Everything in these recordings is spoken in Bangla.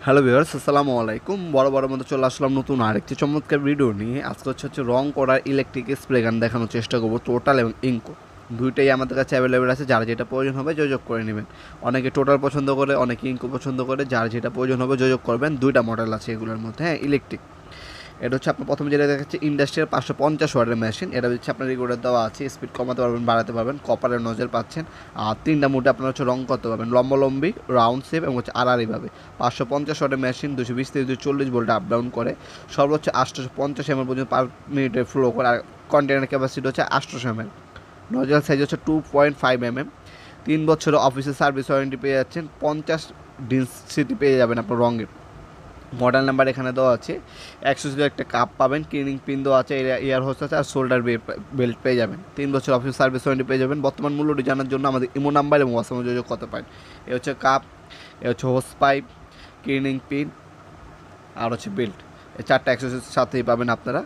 হ্যালো ভিউয়ার্স, আসসালামু আলাইকুম। বড় মতো চলে আসলাম নতুন আরেকটি চমৎকার ভিডিও নিয়ে। আজকে হচ্ছে রং করার ইলেকট্রিক স্প্রে গান দেখানোর চেষ্টা করবো। টোটাল এবং ইঙ্কো দুইটাই আমাদের কাছে অ্যাভেলেবেল আছে। যার যেটা প্রয়োজন হবে যোগাযোগ করে নেবেন। অনেকে টোটাল পছন্দ করে, অনেকে ইঙ্কো পছন্দ করে। যার যেটা প্রয়োজন হবে যোগাযোগ করবেন। দুইটা মডেল আছে এগুলোর মধ্যে, হ্যাঁ, ইলেকট্রিক। এটা হচ্ছে আপনার প্রথমে যেটা দেখাচ্ছে ইন্ডাস্ট্রিয়াল 550 ওয়াটের মেশিন। এটা হচ্ছে আপনার রেগুলেটর দেওয়া আছে, স্পিড কমাতে পারবেন, বাড়াতে পারবেন, কপারের নজল পাচ্ছেন। আর 3টা মোডে আপনার হচ্ছে রং করতে পারবেন, লম্বি, রাউন্ড শেপ এবং হচ্ছে আড়াআড়িভাবে। 550 ওয়াটের মেশিন 220 থেকে 240 ভোল্টে আপ ডাউন করে। সর্বোচ্চ 850 ml পর্যন্ত পার মিনিটে ফ্লো করে। আর কন্টেনার ক্যাপাসিটি হচ্ছে 800 ml। নজল সাইজ হচ্ছে 2.5 mm। 3 বছরের অফিসের সার্ভিস ওয়ারেন্টি পেয়ে যাচ্ছেন। 50 ডেন্সিটি পেয়ে যাবেন আপনার রঙের। মডেল নাম্বার এখানে দেওয়া আছে। অ্যাক্সেসরিজ একটা কাপ পাবেন, ক্লিনিং পিন দেওয়া আছে, এয়ার হোস্ট আছে, আর শোল্ডার বেল্ট পেয়ে যাবেন। 3 বছর অফিস সার্ভিস ওয়ারেন্টি পেয়ে যাবেন। বর্তমান মূল্যটি জানার জন্য আমাদের ইমো নাম্বার এবং হোয়াটসঅ্যাপে যোগাযোগ করতে পারেন। এ হচ্ছে কাপ, এ হচ্ছে হোস পাইপ, ক্লিনিং পিন আর হচ্ছে বেল্ট। এই 4টা অ্যাক্সেসরিজ সাথেই পাবেন আপনারা।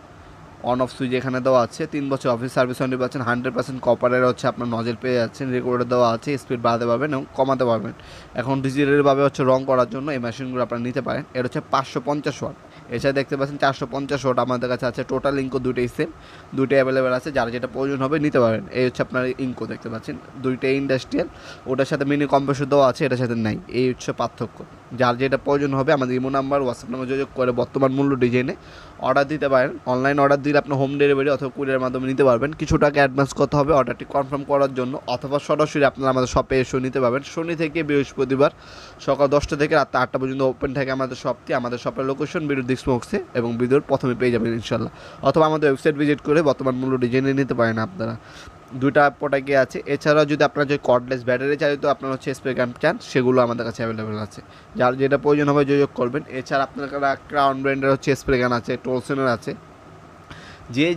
অন অফ সুইচ এখানে দেওয়া আছে। 3 বছর অফিস সার্ভিস ওয়ারেন্টি পাচ্ছেন। 100% কপারের হচ্ছে আপনার নজেল পেয়ে যাচ্ছেন। রেকর্ডে দেওয়া আছে, স্পিড বাড়াতে পারবেন এবং কমাতে পারবেন। এখন ডিজিটালভাবে হচ্ছে রং করার জন্য এই মেশিনগুলো আপনারা নিতে পারেন। এটা হচ্ছে 550 ওয়াট। এছাড়া দেখতে পাচ্ছেন 450 ওয়াট আমাদের কাছে আছে। টোটাল ইঙ্কো দুইটাই সেম, দুইটাই অ্যাভেলেবেল আছে। যার যেটা প্রয়োজন হবে নিতে পারেন। এই হচ্ছে আপনার ইঙ্কো দেখতে পাচ্ছেন, দুইটাই ইন্ডাস্ট্রিয়াল। ওটার সাথে মিনি কম্প্রেসর দেওয়া আছে, এটার সাথে নাই। এই হচ্ছে পার্থক্য। যার যেটা প্রয়োজন হবে আমাদের ইমো নাম্বার, হোয়াটসঅ্যাপ নাম্বার যোগাযোগ করে বর্তমান মূল্য ডিজাইনে অর্ডার দিতে পারেন। অনলাইন অর্ডার দিলে আপনি হোম ডেলিভারি অথবা কুরিয়ারের মাধ্যমে নিতে পারবেন। কিছু টাকা অ্যাডভান্স করতে হবে অর্ডারটি কনফার্ম করার জন্য, অথবা সরাসরি আপনারা আমাদের শপে এসে নিতে পারবেন। শনি থেকে বৃহস্পতিবার সকাল 10টা থেকে রাত 8টা পর্যন্ত ওপেন থাকে আমাদের শপটি। আমাদের শপের লোকেশন ভিডিও ডিসক্রিপশনে এবং ভিডিওর প্রথমে পেয়ে যাবেন ইনশাল্লাহ। অথবা আমাদের ওয়েবসাইট ভিজিট করে বর্তমান মূল্য ডিজাইনে নিতে পারেন আপনারা। দুইটা প্রোডাক্টই আছে। এছাড়াও যদি আপনার যে কর্ডলেস ব্যাটারি চালিত আপনার হচ্ছে স্প্রে গান চান, সেগুলো আমাদের কাছে অ্যাভেলেবেল আছে। যার যেটা প্রয়োজন হবে যোগাযোগ করবেন। এছাড়া আপনার ক্রাউন ব্র্যান্ডের হচ্ছে স্প্রে গান আছে, টোলসনের আছে।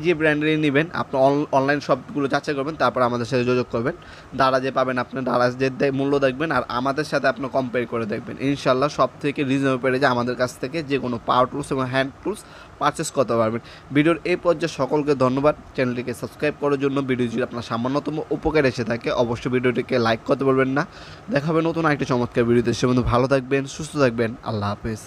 যে ব্র্যান্ডেরই নেবেন আপনি অনলাইন শপগুলো যাচাই করবেন, তারপর আমাদের সাথে যোগাযোগ করবেন। দারাজে পাবেন, আপনি দারাজের মূল্য দেখবেন আর আমাদের সাথে আপনি কম্পেয়ার করে দেখবেন। ইনশাল্লাহ সব থেকে রিজনেবল প্রাইসে আমাদের কাছ থেকে যে কোনো পাওয়ার টুলস এবং হ্যান্ড টুলস পারচেস করতে পারবেন। ভিডিওর এই পর্যায়ে সকলকে ধন্যবাদ। চ্যানেলটিকে সাবস্ক্রাইব করার জন্য। ভিডিও যদি আপনার সামান্যতম উপকার এসে থাকে অবশ্যই ভিডিওটিকে লাইক করতে বলবেন না। দেখা হবে নতুন আরেকটি চমৎকার ভিডিওতে। সে বন্ধু ভালো থাকবেন, সুস্থ থাকবেন। আল্লাহ হাফেজ।